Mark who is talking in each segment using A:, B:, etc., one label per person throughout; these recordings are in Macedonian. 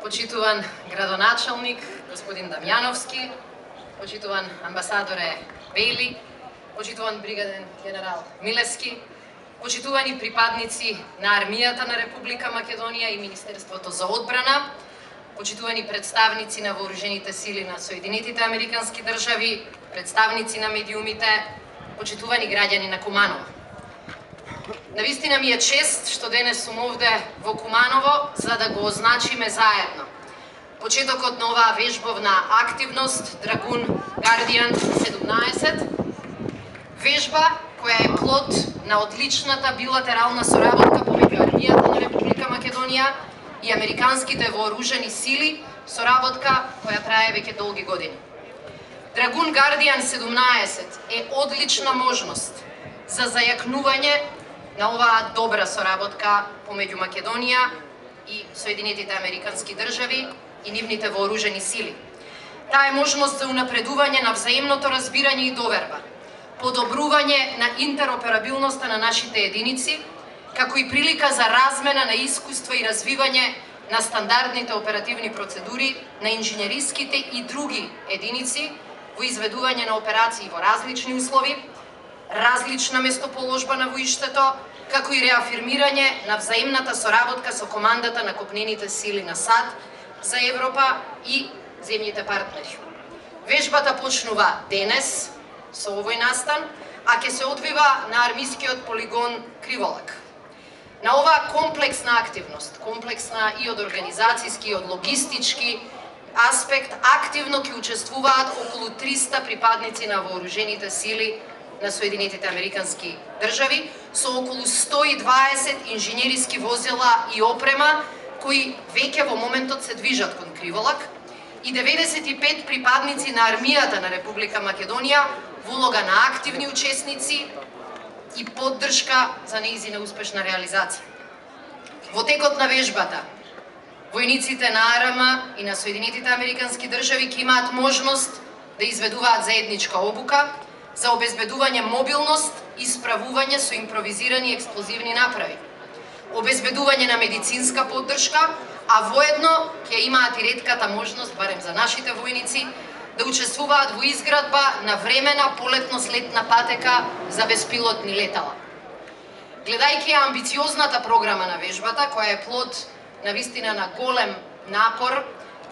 A: почитуван градоначалник господин Дамјановски, почитуван амбасадоре Бели, почитуван бригаден генерал Милевски, почитувани припадници на армијата на Република Македонија и Министерството за одбрана, почитувани представници на вооружените сили на Соединетите Американски држави, представници на медиумите, почитувани граѓани на Куманово. Навистина ми е чест што денес сум овде во Куманово за да го означиме заедно почетокот на оваа вежбовна активност Драгун Гардијан 17, вежба која е плод на одличната билатерална соработка помеѓу армијата на Република Македонија и американските вооружени сили, соработка која трае веќе долги години. Драгун Гардијан 17 е одлична можност за зајакнување на оваа добра соработка помеѓу Македонија и Соединетите Американски држави и нивните вооружени сили. Таа е можност за унапредување на взаимното разбирање и доверба, подобрување на интероперабилноста на нашите единици, како и прилика за размена на искуства и развивање на стандардните оперативни процедури на инженериските и други единици во изведување на операции во различни услови, различна местоположба на воиштето, како и реафирмирање на взаимната соработка со командата на копнените сили на САД за Европа и земјите партнери. Вежбата почнува денес со овој настан, а ќе се одвива на армискиот полигон Криволак. На оваа комплексна активност, комплексна и од организацијски и од логистички аспект, активно ќе учествуваат околу 300 припадници на вооружените сили на Соединетите Американски држави со околу 120 инженериски возила и опрема кои веќе во моментот се движат кон Криволак и 95 припадници на армијата на Република Македонија во улога на активни учесници и поддршка за нејзина успешна реализација. Во текот на вежбата, војниците на АРМ и на Соединетите Американски држави ќе имаат можност да изведуваат заедничка обука за обезбедување мобилност и справување со импровизирани експлозивни направи, обезбедување на медицинска поддршка, а воедно ќе имаат и ретката можност, барем за нашите војници, да учествуваат во изградба на времена полетно-слетна патека за беспилотни летала. Гледајќи амбициозната програма на вежбата, која е плод навистина на голем напор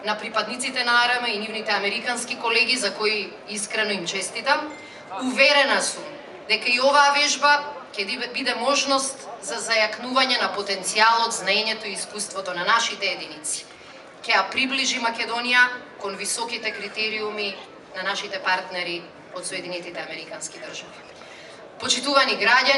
A: на припадниците на АРМ и нивните американски колеги, за кои искрено им честитам, уверена сум дека и оваа вежба ќе биде можност за зајакнување на потенцијалот, знаењето и искуството на нашите единици. Ќе ја приближи Македонија кон високите критериуми на нашите партнери од Соединетите Американски држави. Почитувани граѓани,